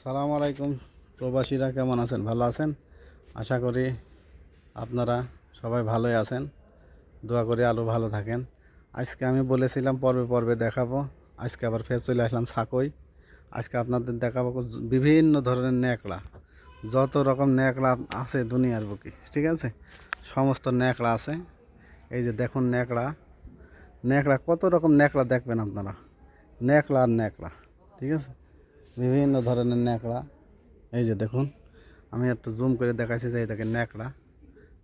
সালাম আলাইকুম। প্রবাসীরা কেমন আছেন? ভালো আছেন? আশা করি আপনারা সবাই ভালোই আছেন। দোয়া করি আরও ভালো থাকেন। আজকে আমি বলেছিলাম পর্বে পর্বে দেখাবো, আজকে আবার ফের চলে আসলাম সাকই। আজকে আপনাদের দেখাবো বিভিন্ন ধরনের ন্যাকড়া, যত রকম ন্যাকড়া আছে দুনিয়ার বুকে, ঠিক আছে? সমস্ত ন্যাকড়া আছে। এই যে দেখুন ন্যাকড়া, ন্যাকড়া কত রকম ন্যাকড়া দেখবেন আপনারা, ন্যাকড়া আর ন্যাকড়া, ঠিক আছে? বিভিন্ন ধরনের ন্যাকড়া। এই যে দেখুন, আমি একটু জুম করে দেখাচ্ছি যে এই দেখেন ন্যাকড়া,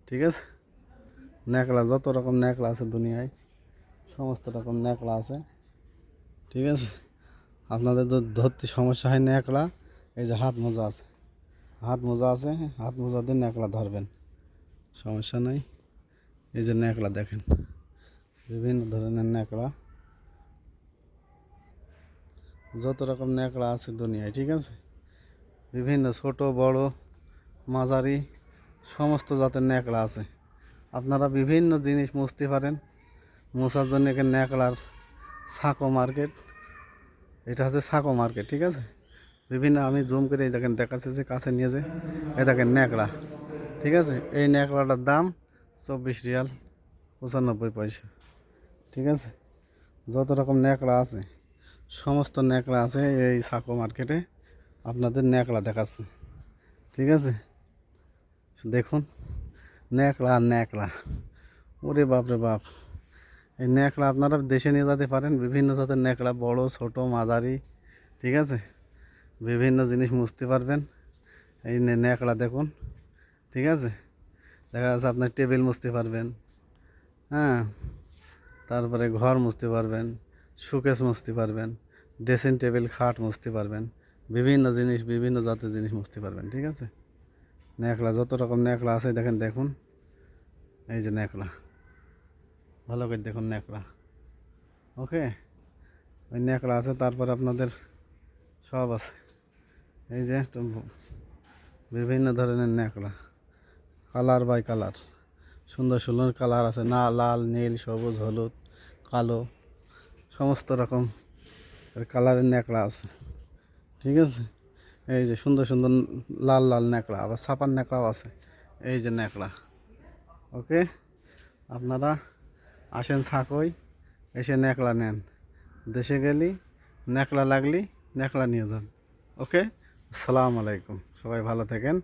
ঠিক আছে? ন্যাকড়া যত রকম ন্যাকড়া আছে দুনিয়ায়, সমস্ত রকম ন্যাকড়া আছে, ঠিক আছে? আপনাদের যদি ধরতে সমস্যা হয় ন্যাকড়া, এই যে হাত মোজা আছে, হাত মোজা আছে, হাত মোজা দিয়ে ন্যাকড়া ধরবেন, সমস্যা নেই। এই যে ন্যাকড়া দেখেন, বিভিন্ন ধরনের ন্যাকড়া, যত রকম ন্যাকড়া আছে দুনিয়ায়, ঠিক আছে? বিভিন্ন ছোট বড় মাঝারি সমস্ত জাতের ন্যাকড়া আছে। আপনারা বিভিন্ন জিনিস মুছতে পারেন। মোছার জন্য এখানে ন্যাকড়ার সাঁকো মার্কেট, এটা হচ্ছে সাঁকো মার্কেট, ঠিক আছে? বিভিন্ন আমি জুম করে এই দেখেন দেখাচ্ছে যে কাছে নিয়ে যে এই দেখেন ন্যাকড়া, ঠিক আছে? এই ন্যাকড়াটার দাম 24 রিয়াল 95 পয়সা, ঠিক আছে? যত রকম ন্যাকড়া আছে, সমস্ত ন্যাকড়া আছে এই সাঁকো মার্কেটে। আপনাদের ন্যাকড়া দেখাচ্ছে, ঠিক আছে? দেখুন ন্যাকড়া আর ন্যাকড়া, ওরে বাপ রে বাপ! এই ন্যাকড়া আপনারা দেশে নিয়ে যেতে পারেন, বিভিন্ন জাতের ন্যাকড়া, বড় ছোট মাঝারি, ঠিক আছে? বিভিন্ন জিনিস মুছতে পারবেন। এই ন্যাকড়া দেখুন, ঠিক আছে? দেখা যাচ্ছে আপনার টেবিল মুছতে পারবেন, হ্যাঁ, তারপরে ঘর মুছতে পারবেন, শোকেস মুছতে পারবেন, ড্রেসিং টেবিল খাট মুছতে পারবেন, বিভিন্ন জিনিস বিভিন্ন জাতের জিনিস মুছতে পারবেন, ঠিক আছে? ন্যাকড়া যত রকম ন্যাকড়া আছে দেখেন, দেখুন এই যে ন্যাকড়া, ভালো করে দেখুন ন্যাকড়া, ওকে? ওই ন্যাকড়া আছে, তারপরে আপনাদের সব আছে। এই যে বিভিন্ন ধরনের ন্যাকড়া, কালার বাই কালার, সুন্দর সুন্দর কালার আছে, না লাল নীল সবুজ হলুদ কালো, সমস্ত রকম কালারের ন্যাকড়া আছে, ঠিক আছে? এই যে সুন্দর সুন্দর লাল লাল ন্যাকড়া, আবার ছাপার ন্যাকড়াও আছে। এই যে ন্যাকড়া, ওকে? আপনারা আসেন সাকই, এসে ন্যাকড়া নেন। দেশে গেলি ন্যাকড়া লাগলি ন্যাকড়া নিয়ে যান, ওকে? আসসালামু আলাইকুম, সবাই ভালো থাকেন।